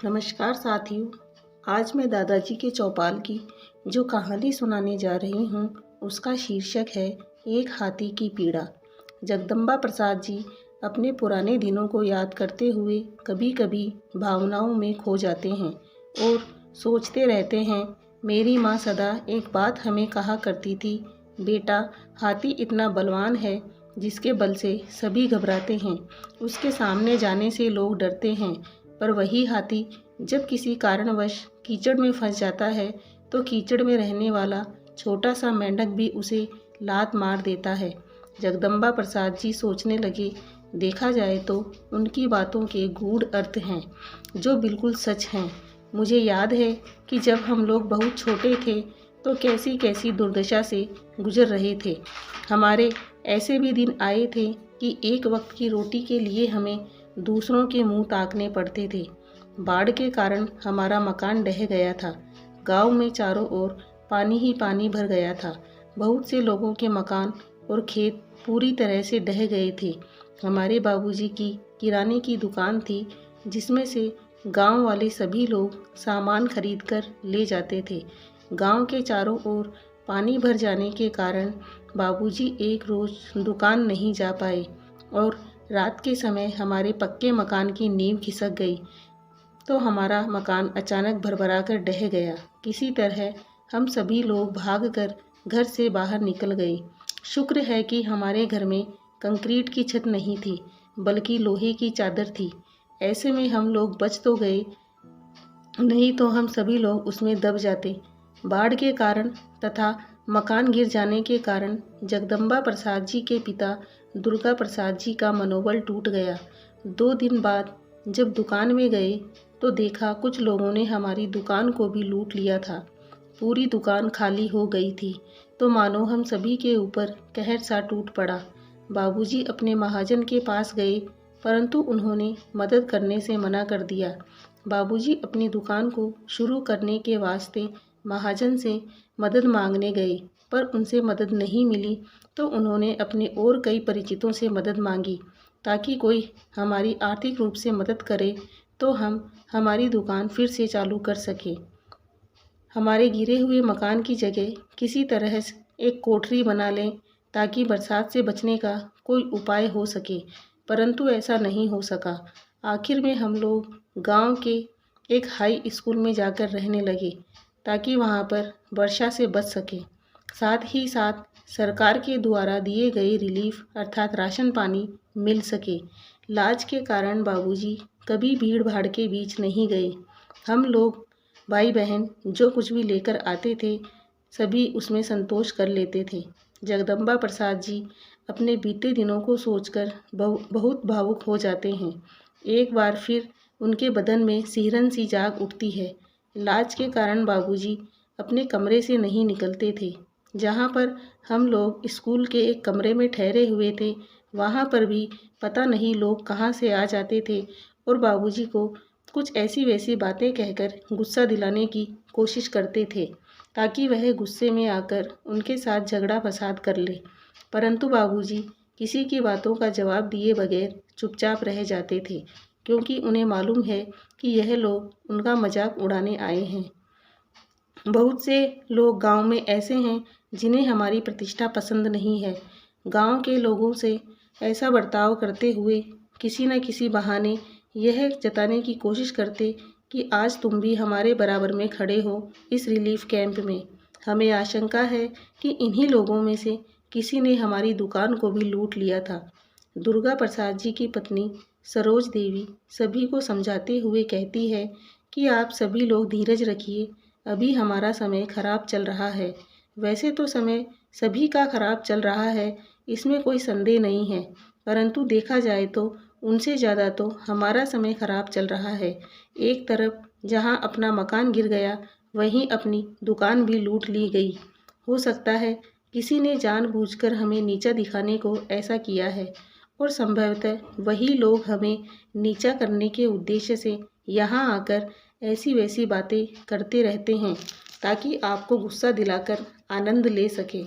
नमस्कार साथियों। आज मैं दादाजी के चौपाल की जो कहानी सुनाने जा रही हूँ उसका शीर्षक है एक हाथी की पीड़ा। जगदम्बा प्रसाद जी अपने पुराने दिनों को याद करते हुए कभी कभी भावनाओं में खो जाते हैं और सोचते रहते हैं। मेरी माँ सदा एक बात हमें कहा करती थी, बेटा, हाथी इतना बलवान है जिसके बल से सभी घबराते हैं, उसके सामने जाने से लोग डरते हैं। पर वही हाथी जब किसी कारणवश कीचड़ में फंस जाता है तो कीचड़ में रहने वाला छोटा सा मेंढक भी उसे लात मार देता है। जगदम्बा प्रसाद जी सोचने लगे, देखा जाए तो उनकी बातों के गूढ़ अर्थ हैं जो बिल्कुल सच हैं। मुझे याद है कि जब हम लोग बहुत छोटे थे तो कैसी कैसी दुर्दशा से गुजर रहे थे। हमारे ऐसे भी दिन आए थे कि एक वक्त की रोटी के लिए हमें दूसरों के मुंह ताकने पड़ते थे। बाढ़ के कारण हमारा मकान ढह गया था। गांव में चारों ओर पानी ही पानी भर गया था। बहुत से लोगों के मकान और खेत पूरी तरह से ढह गए थे। हमारे बाबूजी की किराने की दुकान थी जिसमें से गांव वाले सभी लोग सामान खरीद कर ले जाते थे। गांव के चारों ओर पानी भर जाने के कारण बाबूजी एक रोज दुकान नहीं जा पाए और रात के समय हमारे पक्के मकान की नींव खिसक गई तो हमारा मकान अचानक भरभरा कर ढह गया। किसी तरह हम सभी लोग भागकर घर से बाहर निकल गए। शुक्र है कि हमारे घर में कंक्रीट की छत नहीं थी बल्कि लोहे की चादर थी। ऐसे में हम लोग बच तो गए, नहीं तो हम सभी लोग उसमें दब जाते। बाढ़ के कारण तथा मकान गिर जाने के कारण जगदम्बा प्रसाद जी के पिता दुर्गा प्रसाद जी का मनोबल टूट गया। 2 दिन बाद जब दुकान में गए तो देखा कुछ लोगों ने हमारी दुकान को भी लूट लिया था। पूरी दुकान खाली हो गई थी तो मानो हम सभी के ऊपर कहर सा टूट पड़ा। बाबूजी अपने महाजन के पास गए परंतु उन्होंने मदद करने से मना कर दिया। बाबूजी अपनी दुकान को शुरू करने के वास्ते महाजन से मदद मांगने गए पर उनसे मदद नहीं मिली तो उन्होंने अपने और कई परिचितों से मदद मांगी ताकि कोई हमारी आर्थिक रूप से मदद करे तो हम हमारी दुकान फिर से चालू कर सकें। हमारे गिरे हुए मकान की जगह किसी तरह एक कोठरी बना लें ताकि बरसात से बचने का कोई उपाय हो सके, परंतु ऐसा नहीं हो सका। आखिर में हम लोग गांव के एक हाई स्कूल में जाकर रहने लगे ताकि वहां पर वर्षा से बच सके। साथ ही साथ सरकार के द्वारा दिए गए रिलीफ अर्थात राशन पानी मिल सके। लाज के कारण बाबूजी कभी भीड़ भाड़ के बीच नहीं गए। हम लोग भाई बहन जो कुछ भी लेकर आते थे सभी उसमें संतोष कर लेते थे। जगदम्बा प्रसाद जी अपने बीते दिनों को सोचकर बहुत भावुक हो जाते हैं। एक बार फिर उनके बदन में सिहरन सी जाग उठती है। लाज के कारण बाबूजी अपने कमरे से नहीं निकलते थे। जहाँ पर हम लोग स्कूल के एक कमरे में ठहरे हुए थे वहाँ पर भी पता नहीं लोग कहाँ से आ जाते थे और बाबूजी को कुछ ऐसी वैसी बातें कहकर गुस्सा दिलाने की कोशिश करते थे ताकि वह गुस्से में आकर उनके साथ झगड़ा फसाद कर ले, परंतु बाबूजी किसी की बातों का जवाब दिए बगैर चुपचाप रह जाते थे क्योंकि उन्हें मालूम है कि यह लोग उनका मजाक उड़ाने आए हैं। बहुत से लोग गांव में ऐसे हैं जिन्हें हमारी प्रतिष्ठा पसंद नहीं है। गांव के लोगों से ऐसा बर्ताव करते हुए किसी न किसी बहाने यह जताने की कोशिश करते कि आज तुम भी हमारे बराबर में खड़े हो इस रिलीफ कैंप में। हमें आशंका है कि इन्हीं लोगों में से किसी ने हमारी दुकान को भी लूट लिया था। दुर्गा प्रसाद जी की पत्नी सरोज देवी सभी को समझाते हुए कहती है कि आप सभी लोग धीरज रखिए, अभी हमारा समय खराब चल रहा है। वैसे तो समय सभी का खराब चल रहा है, इसमें कोई संदेह नहीं है, परंतु देखा जाए तो उनसे ज़्यादा तो हमारा समय खराब चल रहा है। एक तरफ जहां अपना मकान गिर गया वहीं अपनी दुकान भी लूट ली गई। हो सकता है किसी ने जानबूझकर हमें नीचा दिखाने को ऐसा किया है और संभवतः वही लोग हमें नीचा करने के उद्देश्य से यहाँ आकर ऐसी वैसी बातें करते रहते हैं ताकि आपको गुस्सा दिलाकर आनंद ले सके।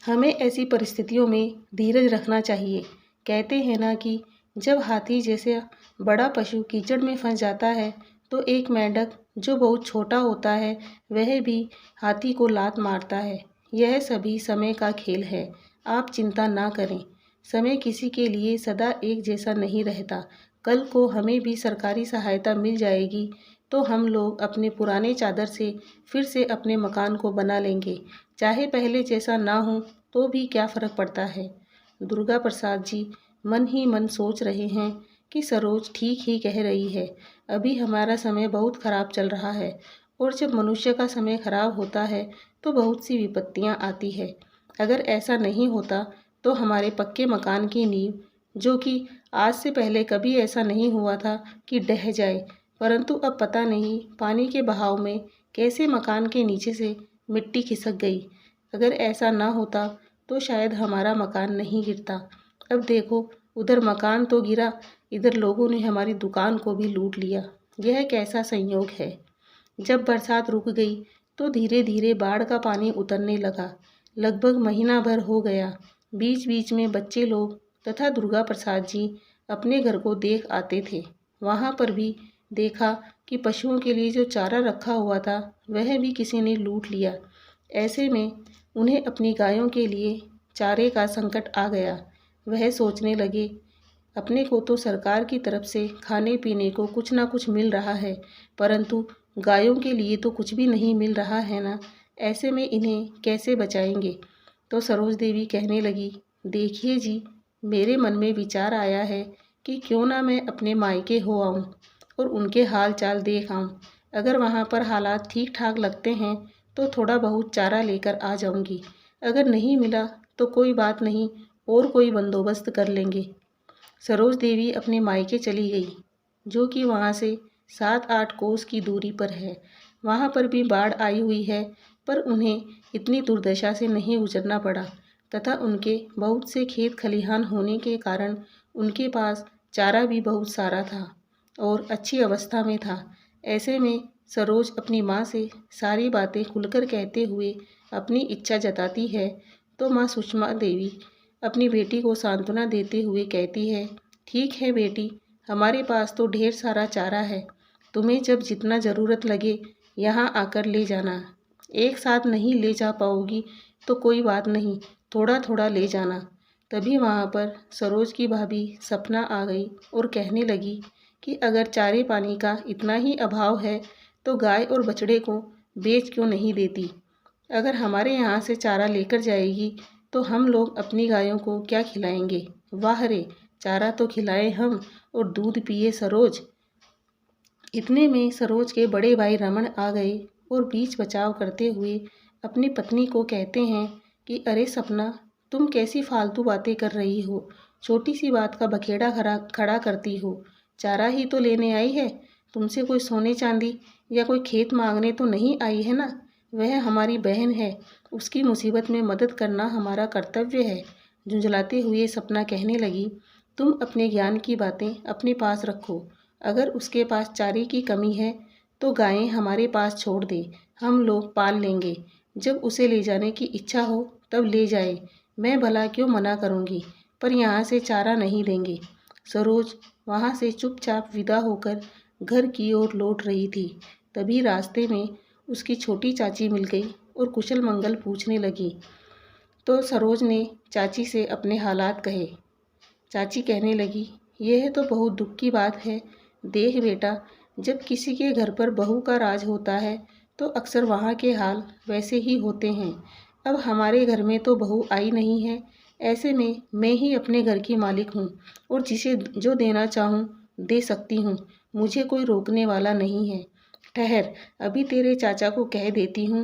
हमें ऐसी परिस्थितियों में धीरज रखना चाहिए। कहते हैं ना कि जब हाथी जैसे बड़ा पशु कीचड़ में फंस जाता है तो एक मेंढक जो बहुत छोटा होता है वह भी हाथी को लात मारता है। यह सभी समय का खेल है, आप चिंता ना करें। समय किसी के लिए सदा एक जैसा नहीं रहता। कल को हमें भी सरकारी सहायता मिल जाएगी तो हम लोग अपने पुराने चादर से फिर से अपने मकान को बना लेंगे। चाहे पहले जैसा ना हो तो भी क्या फ़र्क पड़ता है। दुर्गा प्रसाद जी मन ही मन सोच रहे हैं कि सरोज ठीक ही कह रही है। अभी हमारा समय बहुत खराब चल रहा है और जब मनुष्य का समय खराब होता है तो बहुत सी विपत्तियां आती है। अगर ऐसा नहीं होता तो हमारे पक्के मकान की नींव, जो कि आज से पहले कभी ऐसा नहीं हुआ था कि ढह जाए, परंतु अब पता नहीं पानी के बहाव में कैसे मकान के नीचे से मिट्टी खिसक गई। अगर ऐसा ना होता तो शायद हमारा मकान नहीं गिरता। अब देखो, उधर मकान तो गिरा, इधर लोगों ने हमारी दुकान को भी लूट लिया। यह कैसा संयोग है। जब बरसात रुक गई तो धीरे धीरे बाढ़ का पानी उतरने लगा। लगभग महीना भर हो गया। बीच बीच में बच्चे लोग तथा दुर्गा प्रसाद जी अपने घर को देख आते थे। वहाँ पर भी देखा कि पशुओं के लिए जो चारा रखा हुआ था वह भी किसी ने लूट लिया। ऐसे में उन्हें अपनी गायों के लिए चारे का संकट आ गया। वह सोचने लगे, अपने को तो सरकार की तरफ से खाने पीने को कुछ ना कुछ मिल रहा है, परंतु गायों के लिए तो कुछ भी नहीं मिल रहा है ना। ऐसे में इन्हें कैसे बचाएंगे। तो सरोज देवी कहने लगी, देखिए जी, मेरे मन में विचार आया है कि क्यों ना मैं अपने मायके हो आऊँ और उनके हाल चाल देख आऊँ। अगर वहाँ पर हालात ठीक ठाक लगते हैं तो थोड़ा बहुत चारा लेकर आ जाऊँगी। अगर नहीं मिला तो कोई बात नहीं, और कोई बंदोबस्त कर लेंगे। सरोज देवी अपने मायके चली गई, जो कि वहाँ से 7-8 कोस की दूरी पर है। वहाँ पर भी बाढ़ आई हुई है, पर उन्हें इतनी दुर्दशा से नहीं गुजरना पड़ा तथा उनके बहुत से खेत खलिहान होने के कारण उनके पास चारा भी बहुत सारा था और अच्छी अवस्था में था। ऐसे में सरोज अपनी माँ से सारी बातें खुलकर कहते हुए अपनी इच्छा जताती है तो माँ सुषमा देवी अपनी बेटी को सांत्वना देते हुए कहती है, ठीक है बेटी, हमारे पास तो ढेर सारा चारा है। तुम्हें जब जितना ज़रूरत लगे यहाँ आकर ले जाना। एक साथ नहीं ले जा पाओगी तो कोई बात नहीं, थोड़ा थोड़ा ले जाना। तभी वहाँ पर सरोज की भाभी सपना आ गई और कहने लगी कि अगर चारे पानी का इतना ही अभाव है तो गाय और बछड़े को बेच क्यों नहीं देती। अगर हमारे यहाँ से चारा लेकर जाएगी तो हम लोग अपनी गायों को क्या खिलाएंगे। वाह रे, चारा तो खिलाएं हम और दूध पिए सरोज। इतने में सरोज के बड़े भाई रमन आ गए और बीच बचाव करते हुए अपनी पत्नी को कहते हैं कि अरे सपना, तुम कैसी फालतू बातें कर रही हो। छोटी सी बात का बखेड़ा खड़ा करती हो। चारा ही तो लेने आई है, तुमसे कोई सोने चांदी या कोई खेत मांगने तो नहीं आई है ना। वह हमारी बहन है, उसकी मुसीबत में मदद करना हमारा कर्तव्य है। झुंझलाते हुए सपना कहने लगी, तुम अपने ज्ञान की बातें अपने पास रखो। अगर उसके पास चारे की कमी है तो गायें हमारे पास छोड़ दे, हम लोग पाल लेंगे। जब उसे ले जाने की इच्छा हो तब ले जाए, मैं भला क्यों मना करूँगी, पर यहाँ से चारा नहीं देंगे। सरोज वहाँ से चुपचाप विदा होकर घर की ओर लौट रही थी। तभी रास्ते में उसकी छोटी चाची मिल गई और कुशल मंगल पूछने लगी। तो सरोज ने चाची से अपने हालात कहे। चाची कहने लगी, यह तो बहुत दुख की बात है। देख बेटा, जब किसी के घर पर बहू का राज होता है तो अक्सर वहाँ के हाल वैसे ही होते हैं। अब हमारे घर में तो बहू आई नहीं है, ऐसे में मैं ही अपने घर की मालिक हूँ और जिसे जो देना चाहूँ दे सकती हूँ। मुझे कोई रोकने वाला नहीं है। ठहर, अभी तेरे चाचा को कह देती हूँ।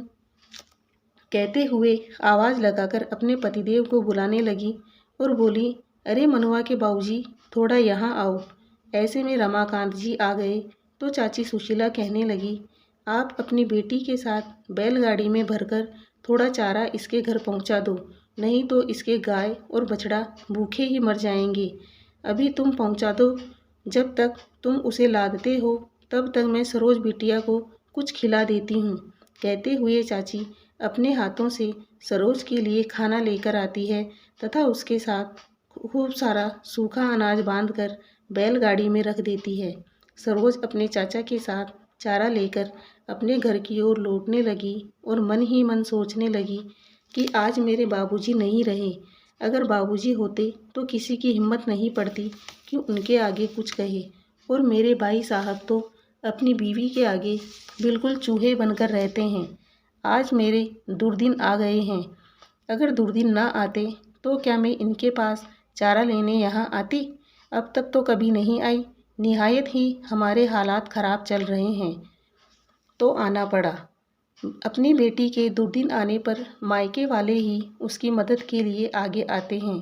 कहते हुए आवाज़ लगाकर अपने पतिदेव को बुलाने लगी और बोली, अरे मनुआ के बाबूजी, थोड़ा यहाँ आओ। ऐसे में रमाकांत जी आ गए तो चाची सुशीला कहने लगी, आप अपनी बेटी के साथ बैलगाड़ी में भरकर थोड़ा चारा इसके घर पहुंचा दो, नहीं तो इसके गाय और बछड़ा भूखे ही मर जाएंगे। अभी तुम पहुंचा दो। जब तक तुम उसे लादते हो तब तक मैं सरोज बिटिया को कुछ खिला देती हूँ। कहते हुए चाची अपने हाथों से सरोज के लिए खाना लेकर आती है तथा उसके साथ खूब सारा सूखा अनाज बांधकर बैलगाड़ी में रख देती है। सरोज अपने चाचा के साथ चारा लेकर अपने घर की ओर लौटने लगी और मन ही मन सोचने लगी कि आज मेरे बाबूजी नहीं रहे। अगर बाबूजी होते तो किसी की हिम्मत नहीं पड़ती कि उनके आगे कुछ कहे, और मेरे भाई साहब तो अपनी बीवी के आगे बिल्कुल चूहे बनकर रहते हैं। आज मेरे दुर्दिन आ गए हैं। अगर दुर्दिन ना आते तो क्या मैं इनके पास चारा लेने यहाँ आती? अब तक तो कभी नहीं आई। निहायत ही हमारे हालात ख़राब चल रहे हैं तो आना पड़ा। अपनी बेटी के दुर्दिन आने पर मायके वाले ही उसकी मदद के लिए आगे आते हैं।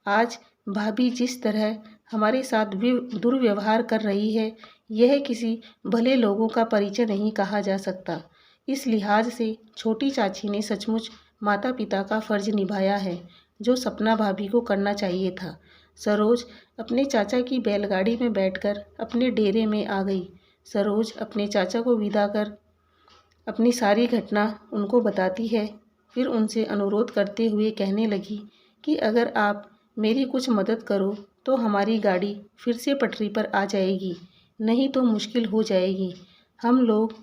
आज भाभी जिस तरह हमारे साथ दुर्व्यवहार कर रही है, यह किसी भले लोगों का परिचय नहीं कहा जा सकता। इस लिहाज से छोटी चाची ने सचमुच माता पिता का फर्ज निभाया है, जो सपना भाभी को करना चाहिए था। सरोज अपने चाचा की बैलगाड़ी में बैठकर अपने डेरे में आ गई। सरोज अपने चाचा को विदा कर अपनी सारी घटना उनको बताती है। फिर उनसे अनुरोध करते हुए कहने लगी कि अगर आप मेरी कुछ मदद करो तो हमारी गाड़ी फिर से पटरी पर आ जाएगी, नहीं तो मुश्किल हो जाएगी। हम लोग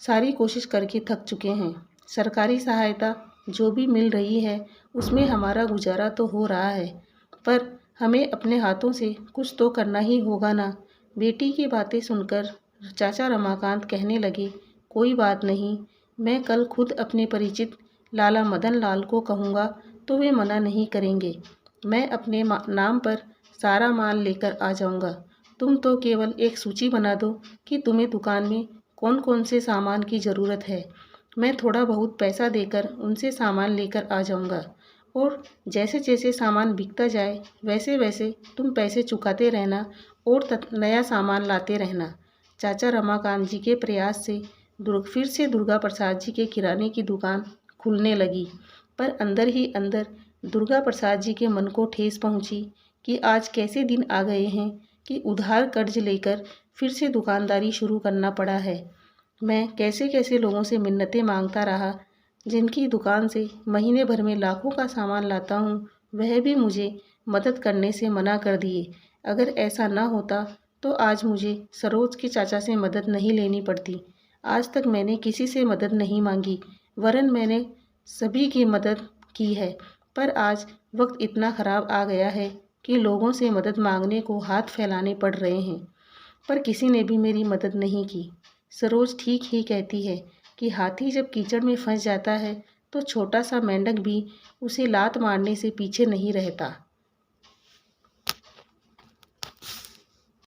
सारी कोशिश करके थक चुके हैं। सरकारी सहायता जो भी मिल रही है उसमें हमारा गुजारा तो हो रहा है, पर हमें अपने हाथों से कुछ तो करना ही होगा ना। बेटी की बातें सुनकर चाचा रमाकांत कहने लगे, कोई बात नहीं, मैं कल खुद अपने परिचित लाला मदन लाल को कहूँगा तो वे मना नहीं करेंगे। मैं अपने नाम पर सारा माल लेकर आ जाऊँगा। तुम तो केवल एक सूची बना दो कि तुम्हें दुकान में कौन कौन से सामान की ज़रूरत है। मैं थोड़ा बहुत पैसा देकर उनसे सामान लेकर आ जाऊँगा, और जैसे जैसे सामान बिकता जाए वैसे वैसे तुम पैसे चुकाते रहना और नया सामान लाते रहना। चाचा रमाकांत जी के प्रयास से फिर से दुर्गा प्रसाद जी के किराने की दुकान खुलने लगी, पर अंदर ही अंदर दुर्गा प्रसाद जी के मन को ठेस पहुंची कि आज कैसे दिन आ गए हैं कि उधार कर्ज लेकर फिर से दुकानदारी शुरू करना पड़ा है। मैं कैसे कैसे लोगों से मिन्नतें मांगता रहा, जिनकी दुकान से महीने भर में लाखों का सामान लाता हूँ, वह भी मुझे मदद करने से मना कर दिए। अगर ऐसा ना होता तो आज मुझे सरोज के चाचा से मदद नहीं लेनी पड़ती। आज तक मैंने किसी से मदद नहीं मांगी, वरन मैंने सभी की मदद की है, पर आज वक्त इतना ख़राब आ गया है कि लोगों से मदद मांगने को हाथ फैलाने पड़ रहे हैं, पर किसी ने भी मेरी मदद नहीं की। सरोज ठीक ही कहती है कि हाथी जब कीचड़ में फंस जाता है तो छोटा सा मेंढक भी उसे लात मारने से पीछे नहीं रहता।